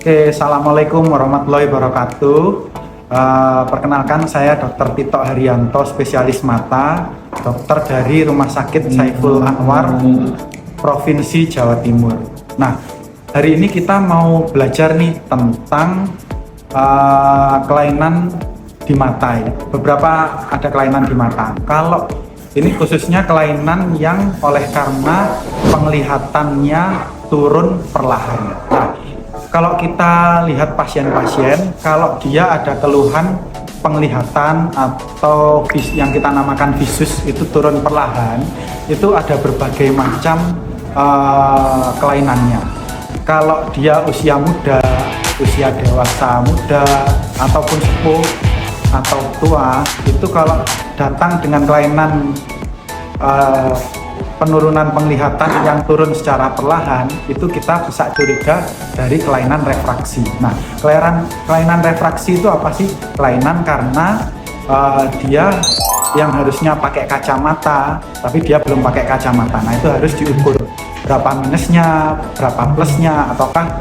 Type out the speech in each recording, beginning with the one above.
Oke, Assalamualaikum warahmatullahi wabarakatuh. Perkenalkan saya Dr. Tito Haryanto, spesialis mata, dokter dari Rumah Sakit Saiful Anwar, Provinsi Jawa Timur. Nah, hari ini kita mau belajar nih tentang kelainan di mata ya. Beberapa ada kelainan di mata. Kalau ini khususnya kelainan yang oleh karena penglihatannya turun perlahan. Nah, kalau kita lihat pasien-pasien, kalau dia ada keluhan penglihatan atau yang kita namakan visus itu turun perlahan, itu ada berbagai macam kelainannya. Kalau dia usia muda, usia dewasa muda, ataupun sepuh atau tua, itu kalau datang dengan kelainan penurunan penglihatan yang turun secara perlahan, itu kita bisa curiga dari kelainan refraksi. Nah, kelainan refraksi itu apa sih? Kelainan karena dia yang harusnya pakai kacamata, tapi dia belum pakai kacamata. Nah, itu harus diukur berapa minusnya, berapa plusnya, ataukah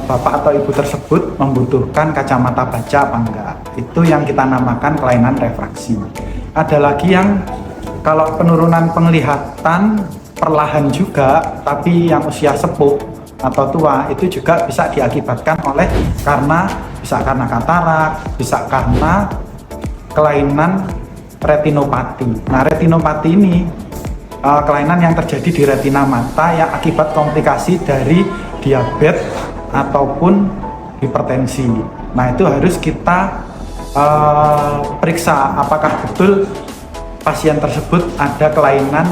bapak atau ibu tersebut membutuhkan kacamata baca apa enggak. Itu yang kita namakan kelainan refraksi. Ada lagi yang kalau penurunan penglihatan perlahan juga, tapi yang usia sepuh atau tua, itu juga bisa diakibatkan bisa karena katarak, bisa karena kelainan retinopati. Nah, retinopati ini kelainan yang terjadi di retina mata yang akibat komplikasi dari diabetes ataupun hipertensi. Nah, itu harus kita periksa apakah betul pasien tersebut ada kelainan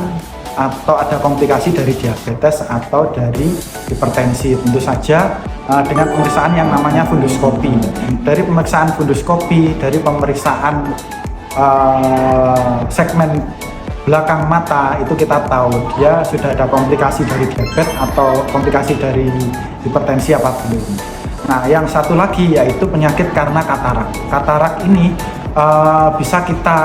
atau ada komplikasi dari diabetes atau dari hipertensi. Tentu saja dengan pemeriksaan yang namanya funduskopi. Dari pemeriksaan funduskopi, dari pemeriksaan segmen belakang mata, itu kita tahu dia sudah ada komplikasi dari diabetes atau komplikasi dari hipertensi apa belum. Nah, yang satu lagi yaitu penyakit karena katarak. Katarak ini bisa kita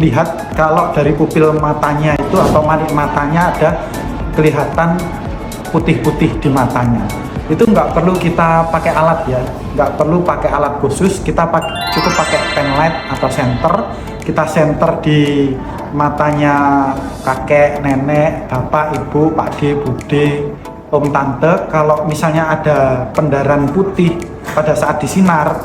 lihat kalau dari pupil matanya itu atau manik matanya ada kelihatan putih-putih di matanya. Itu nggak perlu kita pakai alat ya, nggak perlu pakai alat khusus, kita cukup pakai penlight atau senter. Kita senter di matanya kakek, nenek, bapak, ibu, pak de, bude, om, tante. Kalau misalnya ada pendarahan putih pada saat disinar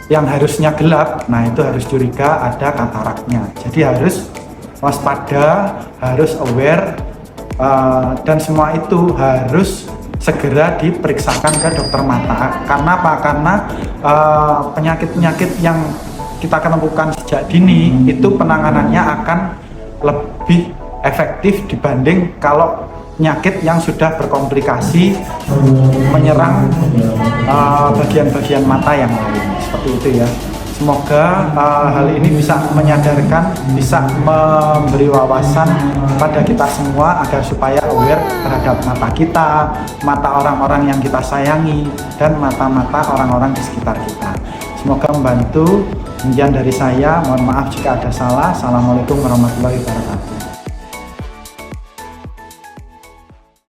yang harusnya gelap, nah itu harus curiga ada kataraknya. Jadi harus waspada, harus aware, dan semua itu harus segera diperiksakan ke dokter mata. Karena apa? Karena penyakit-penyakit yang kita ketemukan sejak dini itu penanganannya akan lebih efektif dibanding kalau penyakit yang sudah berkomplikasi menyerang bagian-bagian mata yang lain. Seperti itu ya. Semoga hal ini bisa menyadarkan, bisa memberi wawasan pada kita semua agar supaya aware terhadap mata kita, mata orang-orang yang kita sayangi, dan mata-mata orang-orang di sekitar kita. Semoga membantu. Demikian dari saya, mohon maaf jika ada salah. Assalamualaikum warahmatullahi wabarakatuh.